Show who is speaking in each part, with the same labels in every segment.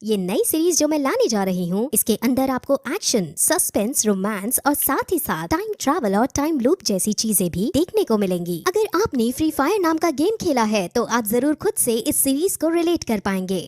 Speaker 1: ये नई सीरीज जो मैं लाने जा रही हूँ, इसके अंदर आपको एक्शन, सस्पेंस, रोमांस और साथ ही साथ टाइम ट्रैवल और टाइम लूप जैसी चीजें भी देखने को मिलेंगी। अगर आपने फ्री फायर नाम का गेम खेला है तो आप जरूर खुद से इस सीरीज को रिलेट कर पाएंगे।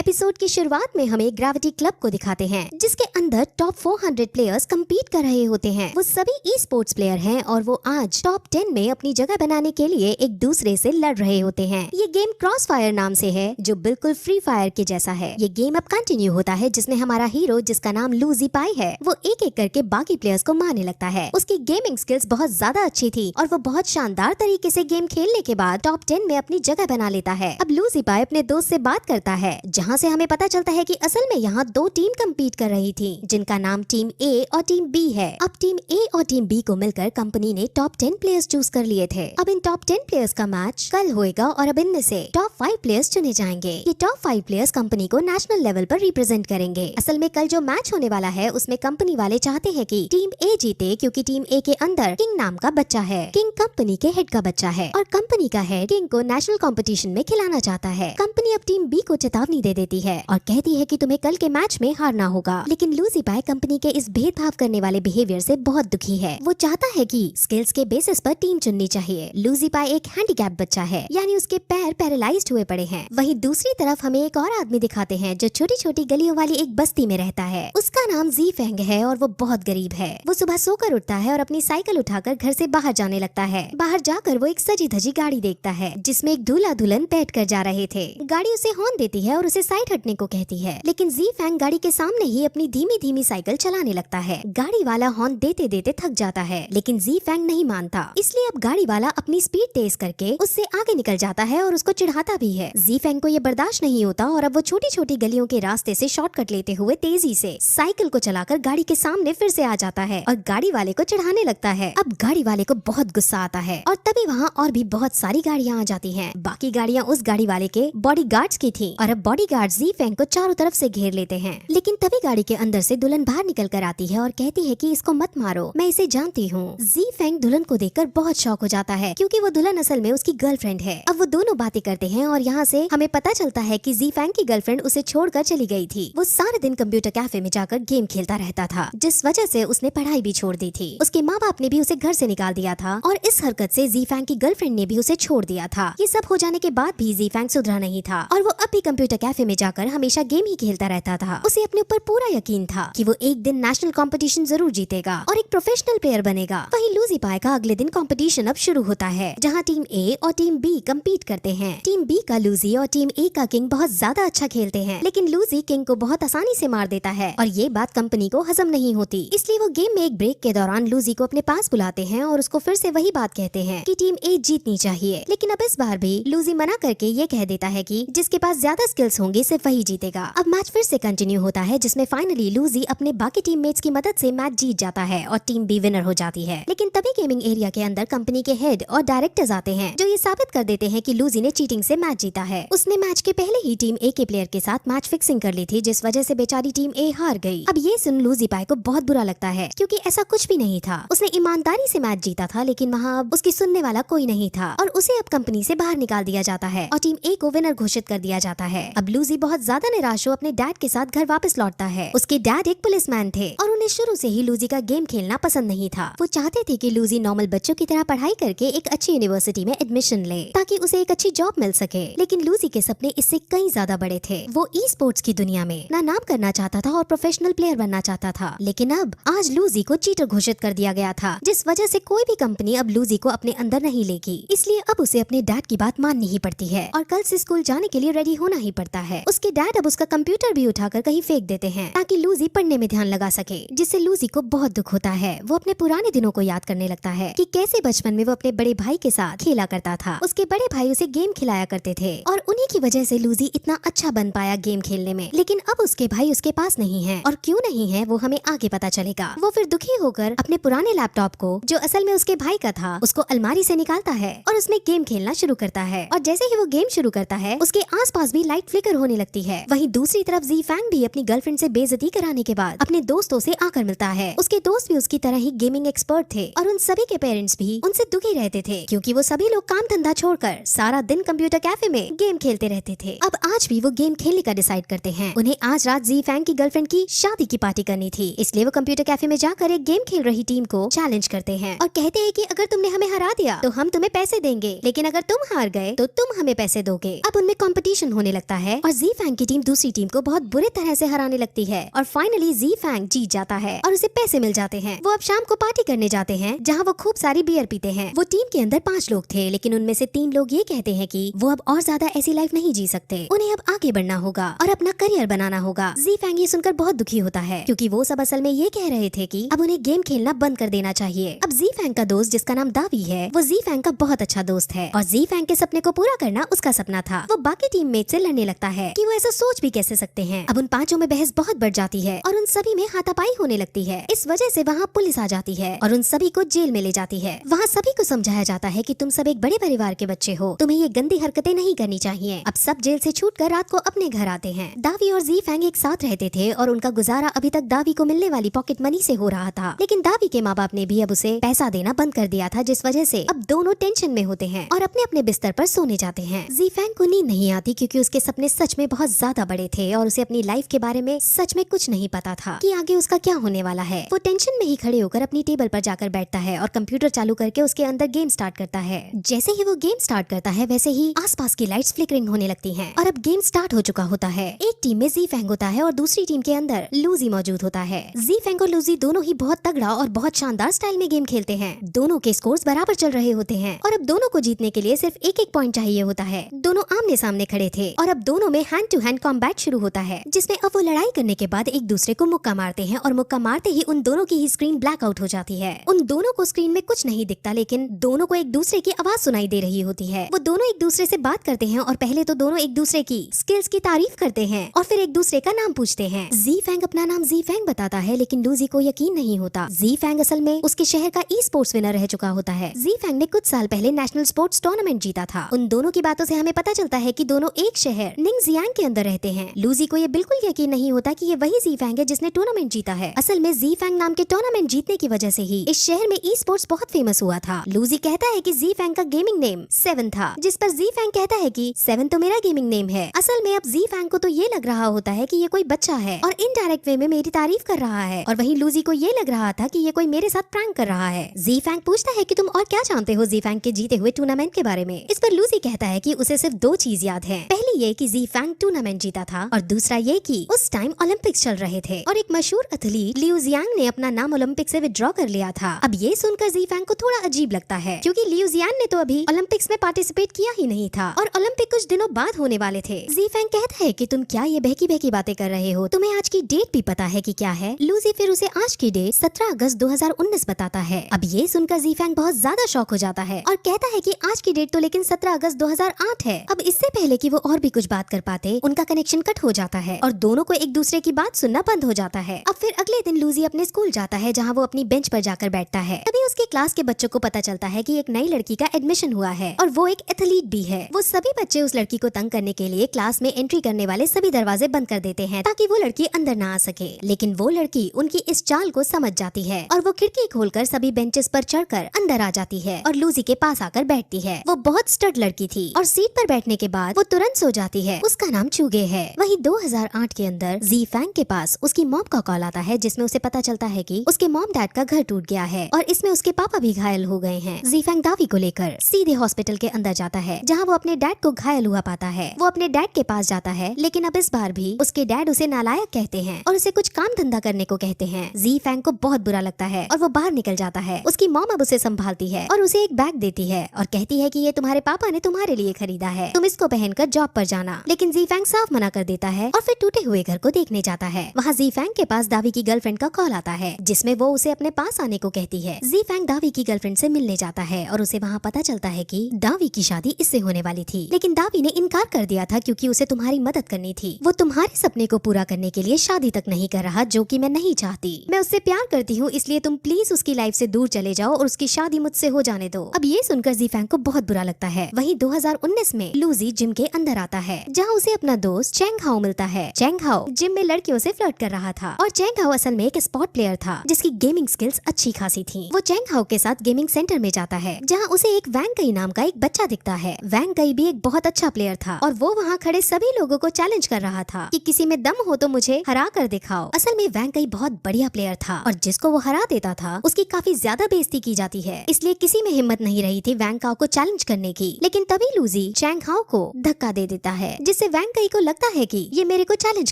Speaker 1: एपिसोड की शुरुआत में हमें ग्रेविटी क्लब को दिखाते हैं, जिसके अंदर टॉप 400 प्लेयर्स कम्पीट कर रहे होते हैं। वो सभी ई स्पोर्ट्स प्लेयर हैं और वो आज टॉप 10 में अपनी जगह बनाने के लिए एक दूसरे से लड़ रहे होते हैं। ये गेम क्रॉस फायर नाम से है, जो बिल्कुल फ्री फायर के जैसा है। ये गेम अब कंटिन्यू होता है, जिसमें हमारा हीरो, जिसका नाम लूजी पाई है, वो एक एक करके बाकी प्लेयर्स को मारने लगता है। उसकी गेमिंग स्किल्स बहुत ज्यादा अच्छी थी और वो बहुत शानदार तरीके से गेम खेलने के बाद टॉप 10 में अपनी जगह बना लेता है। अब लूजी पाई अपने दोस्त से बात करता है, जहाँ से हमें पता चलता है कि असल में यहाँ दो टीम कम्पीट कर रही थी, जिनका नाम टीम ए और टीम बी है। अब टीम ए और टीम बी को मिलकर कंपनी ने टॉप 10 प्लेयर्स चूज कर लिए थे। अब इन टॉप 10 प्लेयर्स का मैच कल होएगा और अब इनमें से टॉप 5 प्लेयर्स चुने जाएंगे। ये टॉप 5 प्लेयर्स कंपनी को नेशनल लेवल पर रिप्रेजेंट करेंगे। असल में कल जो मैच होने वाला है उसमें कंपनी वाले चाहते हैं कि टीम ए जीते, क्योंकि टीम ए के अंदर किंग नाम का बच्चा है। किंग कंपनी के हेड का बच्चा है और कंपनी का हेड किंग को नेशनल कंपटीशन में खिलाना चाहता है। कंपनी अब टीम बी को चेतावनी दे देती है और कहती है कि तुम्हें कल के मैच में हारना होगा। लेकिन लूजी पाई कंपनी के इस भेदभाव करने वाले बिहेवियर से बहुत दुखी है। वो चाहता है कि स्किल्स के बेसिस पर टीम चुननी चाहिए। लूजी पाई एक हैंडीकैप बच्चा है, यानी उसके पैर पैरालाइज्ड हुए पड़े हैं। वहीं दूसरी तरफ हमें एक और आदमी दिखाते हैं जो छोटी छोटी गलियों वाली एक बस्ती में रहता है। उसका नाम जी फेंग है और वो बहुत गरीब है। वो सुबह सोकर उठता है और अपनी साइकिल उठाकर घर से बाहर जाने लगता है। बाहर जाकर वो एक सजी धजी गाड़ी देखता है, जिसमें एक दूल्हा दुल्हन बैठ कर जा रहे थे। गाड़ी उसे हॉर्न देती है और उसे साइड हटने को कहती है, लेकिन जी फेंग गाड़ी के सामने ही अपनी धीमी धीमी साइकिल चलाने लगता है। गाड़ी वाला हॉर्न देते देते थक जाता है, लेकिन जी फेंग नहीं मानता। इसलिए अब गाड़ी वाला अपनी स्पीड तेज करके उससे आगे निकल जाता है और उसको चिढ़ाता भी है। जी फेंग को ये बर्दाश्त नहीं होता और अब वो छोटी छोटी गलियों के रास्ते से शॉर्टकट लेते हुए तेजी से साइकिल को चलाकर गाड़ी के सामने फिर से आ जाता है और गाड़ी वाले को चिढ़ाने लगता है। अब गाड़ी वाले को बहुत गुस्सा आता है और तभी वहाँ और भी बहुत सारी गाड़ियाँ आ जाती हैं। बाकी गाड़ियाँ उस गाड़ी वाले के बॉडीगार्ड्स की थी और अब बॉडीगार्ड्स जी फेंग को चारों तरफ से घेर लेते हैं। लेकिन तभी गाड़ी के अंदर से दुल्हन बाहर निकल कर आती है और कहती है कि इसको मत मारो, मैं इसे जानती हूँ। जी फेंग दुल्हन को देखकर बहुत शॉक हो जाता है, क्योंकि वो दुल्हन असल में उसकी गर्लफ्रेंड है। अब वो दोनों बातें करते हैं और यहाँ से हमें पता चलता है कि जी फेंग की गर्लफ्रेंड उसे छोड़कर चली गई थी। वो सारे दिन कंप्यूटर कैफे में जाकर गेम खेलता रहता था, जिस वजह से उसने पढ़ाई भी छोड़ दी थी। उसके माँ बाप ने भी उसे घर से निकाल दिया था और इस हरकत से जी फेंग की गर्लफ्रेंड ने भी उसे छोड़ दिया था। ये सब हो जाने के बाद भी जी फेंग सुधरा नहीं था और वो अब भी कंप्यूटर कैफे में जाकर हमेशा गेम ही खेलता रहता था। उसे अपने ऊपर पूरा यकीन था कि वो एक दिन नेशनल कंपटीशन जरूर जीतेगा और एक प्रोफेशनल प्लेयर बनेगा। वहीं लूजी पाई का अगले दिन कंपटीशन अब शुरू होता है, जहाँ टीम ए और टीम बी कम्पीट करते हैं। टीम बी का लूजी और टीम ए का किंग बहुत ज्यादा अच्छा खेलते हैं, लेकिन लूजी किंग को बहुत आसानी से मार देता है और ये बात कंपनी को हजम नहीं होती। इसलिए वो गेम में एक ब्रेक के दौरान लूजी को अपने पास बुलाते हैं और उसको फिर से वही बात कहते हैं कि टीम ए जीतनी चाहिए। लेकिन अब इस बार भी लूजी मना करके ये कह देता है कि जिसके पास ज्यादा स्किल्स होंगे सिर्फ वही जीतेगा। अब मैच फिर से कंटिन्यू होता है, जिसमें फाइनली लूजी अपने बाकी टीममेट्स की मदद से मैच जीत जाता है और टीम बी विनर हो जाती है। लेकिन तभी गेमिंग एरिया के अंदर कंपनी के हेड और डायरेक्टर्स आते हैं, जो ये साबित कर देते हैं कि लूजी ने चीटिंग से मैच जीता है। उसने मैच के पहले ही टीम ए के प्लेयर के साथ मैच फिक्सिंग कर ली थी, जिस वजह से बेचारी टीम ए हार गई। अब ये सुन लूजी पाई को बहुत बुरा लगता है, क्योंकि ऐसा कुछ भी नहीं था। उसने ईमानदारी से मैच जीता था, लेकिन वहाँ अब उसकी सुनने वाला कोई नहीं था और उसे अब कंपनी से बाहर निकाल दिया जाता है और टीम ए को विनर घोषित कर दिया जाता है। अब लूजी बहुत ज्यादा निराश हो अपने डैड के साथ घर वापस लौटता है। उसके डैड एक पुलिसमैन थे और उन्हें शुरू से ही लूजी का गेम खेलना पसंद नहीं था। वो चाहते थे कि लूजी नॉर्मल बच्चों की तरह पढ़ाई करके एक अच्छी यूनिवर्सिटी में एडमिशन ले, ताकि उसे एक अच्छी जॉब मिल सके। लेकिन लूजी के सपने इससे कई ज्यादा बड़े थे। वो ई स्पोर्ट्स की दुनिया में ना नाम करना चाहता था और प्रोफेशनल प्लेयर बनना चाहता था। लेकिन अब आज लूजी को चीटर घोषित कर दिया गया था, जिस वजह से कोई भी कंपनी अब लूजी को अपने अंदर नहीं लेगी। इसलिए अब उसे अपने डैड की बात माननी ही पड़ती है और कल से स्कूल जाने के लिए रेडी होना ही पड़ता है। उसके डैड अब उसका कंप्यूटर भी उठाकर कहीं फेंक देते हैं, ताकि लूजी पढ़ने में ध्यान लगा सके, जिससे लूजी को बहुत दुख होता है। वो अपने पुराने दिनों को याद करने लगता है कि कैसे बचपन में वो अपने बड़े भाई के साथ खेला करता था। उसके बड़े भाई उसे गेम खिलाया करते थे और उन्हीं की वजह से लूजी इतना अच्छा बन पाया गेम खेलने में। लेकिन अब उसके भाई उसके पास नहीं है और क्यों नहीं है वो हमें आगे पता चलेगा। वो फिर दुखी होकर अपने पुराने लैपटॉप को, जो असल में उसके भाई का था, उसको अलमारी से निकालता है और उसमें गेम खेलना शुरू करता है। और जैसे ही वो गेम शुरू करता है, उसके आसपास भी लाइट फ्लिकर होने लगती है। वहीं दूसरी तरफ जी फेंग भी अपनी गर्लफ्रेंड से बेइज्जती कराने के बाद अपने दोस्तों से आकर मिलता है। उसके दोस्त भी उसकी तरह ही गेमिंग एक्सपर्ट थे और उन सभी के पेरेंट्स भी उनसे दुखी रहते थे क्योंकि वो सभी लोग काम धंधा छोड़कर सारा दिन कंप्यूटर कैफे में गेम खेलते रहते थे। अब आज भी वो गेम खेलने का डिसाइड करते हैं। उन्हें आज रात जी फैंग की गर्लफ्रेंड की शादी की पार्टी करनी थी, इसलिए वो कंप्यूटर कैफे में जाकर एक गेम खेल रही टीम को चैलेंज करते हैं और कहते हैं कि अगर तुमने हमें हरा दिया तो हम तुम्हें पैसे देंगे, लेकिन अगर तुम हार गए तो तुम हमें पैसे दोगे। अब उनमें कंपटीशन होने लगता है और जी फैंग की टीम दूसरी टीम को बहुत बुरे तरह से हराने लगती है और फाइनली जी फैंग जीत जाता है और उसे पैसे मिल जाते हैं। वो अब शाम को पार्टी करने जाते हैं जहाँ वो खूब सारी बियर पीते हैं। वो टीम के अंदर 5 लोग थे, लेकिन उनमें से 3 लोग ये कहते हैं कि वो अब और ज्यादा ऐसी लाइफ नहीं जी सकते, उन्हें अब आगे बढ़ना होगा और अपना करियर बनाना होगा। जी फैंग ये सुनकर बहुत दुखी होता है क्योंकि वो सब असल में ये कह रहे थे कि अब उन्हें गेम खेलना बंद कर देना चाहिए। अब जी फैंग का दोस्त जिसका नाम दावी है, वो जी फैंग का बहुत अच्छा दोस्त है और जी फैंग के सपने को पूरा करना उसका सपना था। वो बाकी टीममेट से लड़ने लगता है कि वो ऐसा सोच भी कैसे सकते हैं। अब उन 5 में बहस बहुत बढ़ जाती है और उन सभी में हाथापाई होने लगती है। इस वजह से वहाँ पुलिस आ जाती है और उन सभी को जेल में ले जाती है। वहाँ सभी को समझाया जाता है कि तुम सब एक बड़े परिवार के बच्चे हो, तुम्हें ये गंदी हरकतें नहीं करनी चाहिए। अब सब जेल से छूटकर रात को अपने घर आते हैं। दावी और जी फैंग एक साथ रहते थे और उनका गुजारा अभी तक दावी को मिलने वाली पॉकेट मनी से हो रहा था, लेकिन दावी के माँ बाप ने भी अब उसे पैसा देना बंद कर दिया था, जिस वजह से अब दोनों टेंशन में होते हैं और अपने अपने बिस्तर पर सोने जाते हैं। जी फैंग को नींद नहीं आती क्योंकि उसके सपने सच में बहुत ज्यादा बड़े थे और उसे अपनी लाइफ के बारे में सच में कुछ नहीं पता था कि आगे उसका क्या होने वाला है। वो टेंशन में ही खड़े होकर अपनी टेबल पर जाकर बैठता है और कंप्यूटर चालू करके उसके अंदर गेम स्टार्ट करता है। जैसे ही वो गेम स्टार्ट करता है वैसे ही आसपास की लाइट्स फ्लिकरिंग होने लगती हैं और अब गेम स्टार्ट हो चुका होता है। एक टीम में जी फैंग होता है और दूसरी टीम के अंदर लूजी मौजूद होता है। जी फैंग और लूजी दोनों ही बहुत तगड़ा और बहुत शानदार स्टाइल में गेम खेलते हैं। दोनों के स्कोर्स बराबर चल रहे होते हैं और अब दोनों को जीतने के लिए सिर्फ एक पॉइंट चाहिए होता है। दोनों आमने सामने खड़े थे और अब दोनों में हैंड टू हैंड कॉम्बैट शुरू होता है, जिसमें अब वो लड़ाई करने के बाद एक दूसरे को मुक्का मारते हैं और मुक्का मारते ही उन दोनों की ही स्क्रीन ब्लैक आउट हो जाती है। उन दोनों को स्क्रीन में कुछ नहीं दिखता, लेकिन दोनों को एक दूसरे की आवाज सुनाई दे रही होती है। वो दोनों एक दूसरे से बात करते हैं और पहले तो दोनों एक दूसरे की स्किल्स की तारीफ करते हैं और फिर एक दूसरे का नाम पूछते हैं। जी फैंग अपना नाम जी फैंग बताता है, लेकिन लूजी को यकीन नहीं होता। जी फैंग असल में उसके शहर का ई स्पोर्ट्स विनर रह चुका होता है। जी फैंग ने कुछ साल पहले नेशनल स्पोर्ट्स टूर्नामेंट जीता था। उन दोनों की बातों से हमें पता चलता है कि दोनों एक शहर निंगजियांग के अंदर रहते हैं। लूजी को ये बिल्कुल यकीन नहीं होता कि ये वही जी फैंग है जिसने टूर्नामेंट जीता है। असल में जी फैंग नाम के टूर्नामेंट जीतने की वजह से ही इस शहर में ई स्पोर्ट्स बहुत फेमस हुआ था। लूजी कहता है कि जी फैंग का गेमिंग नेम 7 था, जिस पर जी फैंग कहता है कि 7 तो मेरा गेमिंग नेम है। असल में अब जी फैंग को तो ये लग रहा होता है कि ये कोई बच्चा है और इनडायरेक्ट वे में मेरी तारीफ कर रहा है, और वहीं लूजी को ये लग रहा था कि ये कोई मेरे साथ प्रैंक कर रहा है। जी फैंग पूछता है कि तुम और क्या जानते हो जी फैंग के जीते हुए टूर्नामेंट के बारे में। इस पर लूजी कहता है कि उसे सिर्फ 2 चीज याद है। पहली ये कि जी फैंग टूर्नामेंट जीता था और दूसरा ये कि उस टाइम ओलंपिक्स चल रहे थे और एक मशहूर एथलीट लियू जियांग ने अपना नाम ओलंपिक से विड्रॉ कर लिया था। अब ये सुनकर जी फैंग को थोड़ा अजीब लगता है क्योंकि लियू जियांग ने तो अभी ओलंपिक्स में पार्टिसिपेट किया ही नहीं था और ओलंपिक कुछ दिनों बाद होने वाले थे। जी फैंग कहता है कि तुम क्या ये बहकी बहकी बातें कर रहे हो, तुम्हें आज की डेट भी पता है कि क्या है। लूजी फिर उसे आज की डेट 17 अगस्त 2019 बताता है। अब ये सुनकर जी फैंग बहुत ज्यादा शॉक हो जाता है और कहता है कि आज की डेट तो लेकिन 17 अगस्त 2008 है। अब इससे पहले कि वो और भी कुछ बात कर पाते उनका कनेक्शन कट हो जाता है और दोनों को एक दूसरे की बात सुनना बंद हो जाता है। अब फिर अगले दिन लूजी अपने स्कूल जाता है जहाँ वो अपनी बेंच पर जाकर बैठता है। तभी उसके क्लास के बच्चों को पता चलता है कि एक नई लड़की का एडमिशन हुआ है और वो एक एथलीट भी है। वो सभी बच्चे उस लड़की को तंग करने के लिए क्लास में एंट्री करने वाले सभी दरवाजे बंद कर देते हैं ताकि वो लड़की अंदर ना आ सके, लेकिन वो लड़की उनकी इस चाल को समझ जाती है और वो खिड़की खोलकर सभी बेंचेस पर चढ़कर अंदर आ जाती है और लूजी के पास आकर बैठती है। वो बहुत स्टड लड़की थी और सीट पर बैठने के बाद वो तुरंत सो जाती है। उसका नाम चूगे है। वही 2008 के अंदर जी फैंग के पास उसकी मॉम का कॉल आता है जिसमें उसे पता चलता है कि उसके मॉम डैड का घर टूट गया है और इसमें उसके पापा भी घायल हो गए हैं। जी फैंग दावी को लेकर सीधे हॉस्पिटल के अंदर जाता है जहाँ वो अपने डैड को घायल हुआ पाता है। वो अपने डैड के पास जाता है, लेकिन अब इस बार भी उसके डैड उसे नालायक कहते हैं और उसे कुछ काम धंधा करने को कहते हैं। जी फैंग को बहुत बुरा लगता है और वो बाहर निकल जाता है। उसकी मॉम अब उसे संभालती है और उसे एक बैग देती है और कहती है कि ये तुम्हारे पापा ने तुम्हारे लिए खरीदा है, तुम इसको पहनकर जॉब पर जाना। लेकिन जी फैंग साफ मना कर देता है और फिर टूटे हुए घर को देखने जाता है। वहाँ जी फैंग के पास दावी की गर्लफ्रेंड का कॉल आता है जिसमें वो उसे अपने पास आने को कहती है। जी फैंग दावी की गर्लफ्रेंड से मिलने जाता है और उसे वहाँ पता चलता है कि दावी की शादी इससे होने वाली थी, लेकिन दावी ने इनकार कर दिया था क्योंकि उसे तुम्हारी मदद करनी थी। वो तुम्हारे सपने को पूरा करने के लिए शादी तक नहीं कर रहा, जो कि मैं नहीं चाहती। मैं उससे प्यार करती हूँ, इसलिए तुम प्लीज उसकी लाइफ से दूर चले जाओ और उसकी शादी मुझसे हो जाने दो। अब ये सुनकर जी फैंग को बहुत बुरा लगता है। वही 2019 में लूजी जिम के अंदर आता है जहाँ उसे अपना दोस्त चेंग हाओ मिलता है। चेंग हाओ जिम में लड़कियों से फ्लर्ट कर रहा था और चेंग हाओ हाउ असल में एक स्पॉट प्लेयर था जिसकी गेमिंग स्किल्स अच्छी खासी थी। वो चैंग हाउ के साथ गेमिंग सेंटर में जाता है जहाँ उसे एक वैंग कई नाम का एक बच्चा दिखता है। वैंग कई भी एक बहुत अच्छा प्लेयर था और वो वहाँ खड़े सभी लोगों को चैलेंज कर रहा था कि किसी में दम हो तो मुझे हरा कर दिखाओ। असल में वैंग कई बहुत बढ़िया प्लेयर था और जिसको वो हरा देता था उसकी काफी ज्यादा बेइज्जती की जाती है, इसलिए किसी में हिम्मत नहीं रही थी वैंग काओ को चैलेंज करने की। लेकिन तभी लूजी चैंग हाउ को धक्का दे देता है जिससे वैंग कई को लगता है कि ये मेरे को चैलेंज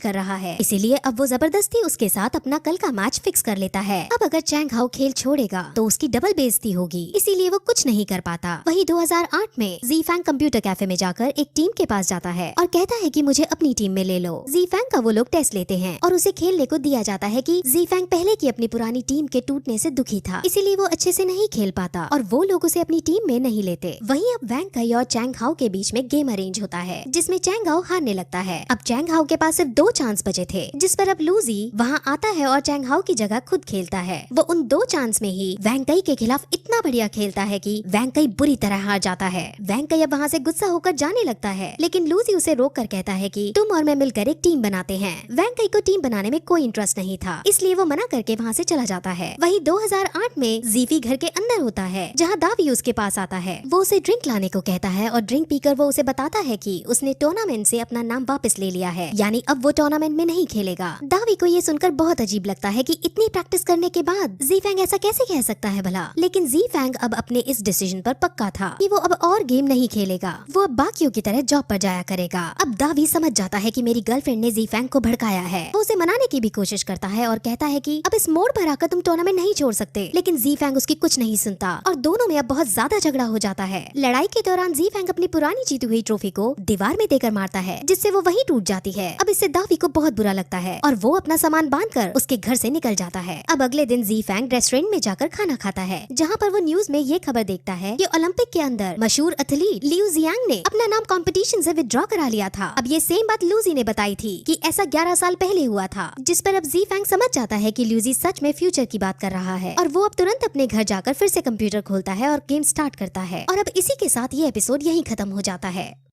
Speaker 1: कर रहा है, इसीलिए अब वो जबरदस्ती उसके साथ अपना कल का मैच फिक्स कर लेता है। अब अगर चैंग हाउ खेल छोड़ेगा तो उसकी डबल बेइज्जती होगी, इसीलिए वो कुछ नहीं कर पाता। वही 2008 में ज़ीफैंग कंप्यूटर कैफे में जाकर एक टीम के पास जाता है और कहता है कि मुझे अपनी टीम में ले लो। ज़ीफैंग का वो लोग टेस्ट लेते हैं और उसे खेलने को दिया जाता है कि ज़ीफैंग पहले की अपनी पुरानी टीम के टूटने से दुखी था, इसीलिए वो अच्छे से नहीं खेल पाता और वो लोग उसे अपनी टीम में नहीं लेते। वहीं अब वैंग कई और चैंग हाउ के बीच में गेम अरेंज होता है जिसमें चैंग हाउ हारने लगता है। अब चैंग हाउ के पास सिर्फ 2 चांस बचे थे, जिस पर अब लूजी वहाँ आता है और चैंग हाउ की जगह खुद खेलता है। वो उन 2 चांस में ही वैंग कई के खिलाफ इतना बढ़िया खेलता है कि वैंग कई बुरी तरह हार जाता है। वैंग कई अब वहाँ से गुस्सा होकर जाने लगता है, लेकिन लूजी उसे रोक कर कहता है कि तुम और मैं मिलकर एक टीम बनाते हैं। वैंग कई को टीम बनाने में कोई इंटरेस्ट नहीं था, इसलिए वो मना करके वहाँ से चला जाता है। वही 2008 में ज़ीफी घर के अंदर होता है जहाँ दावी उसके पास आता है। वो उसे ड्रिंक लाने को कहता है और ड्रिंक पीकर वो उसे बताता है कि उसने टूर्नामेंट से अपना नाम वापस ले लिया है, यानी अब वो टूर्नामेंट में नहीं खेलेगा। दावी को ये सुनकर बहुत अजीब लगता है कि इतनी प्रैक्टिस करने के बाद ज़ीफैंग ऐसा कैसे कह सकता है भला। लेकिन ज़ीफैंग अब अपने इस डिसीजन पर पक्का था कि वो अब और गेम नहीं खेलेगा, वो अब बाकियों की तरह जॉब पर जाया करेगा। अब दावी समझ जाता है कि मेरी गर्लफ्रेंड ने ज़ीफैंग को भड़काया है। वो उसे मनाने की भी कोशिश करता है और कहता है कि अब इस मोड़ पर आकर तुम टूर्नामेंट नहीं छोड़ सकते, लेकिन ज़ीफैंग उसकी कुछ नहीं सुनता और दोनों में अब बहुत ज्यादा झगड़ा हो जाता है। लड़ाई के दौरान ज़ीफैंग अपनी पुरानी जीती हुई ट्रॉफी को दीवार में देकर मारता है, जिससे वो वहीं टूट जाती है। अब इससे दावी को बहुत बुरा लगता है और वो अपना सामान बांधकर उसके घर से निकल जाता है। अब अगले दिन ज़ीफैंग रेस्टोरेंट में जाकर खाना खाता है, जहाँ पर वो न्यूज में ये खबर देखता है कि ओलंपिक के अंदर मशहूर एथलीट लियू जियांग ने अपना नाम कंपटीशन से विड्रॉ करा लिया था। अब ये सेम बात लूजी ने बताई थी कि ऐसा 11 साल पहले हुआ था, जिस पर अब ज़ीफैंग समझ जाता है कि लूजी सच में फ्यूचर की बात कर रहा है और वो अब तुरंत अपने घर जाकर फिर से कंप्यूटर खोलता है और गेम स्टार्ट करता है। और अब इसी के साथ ये एपिसोड यहीं खत्म हो जाता है।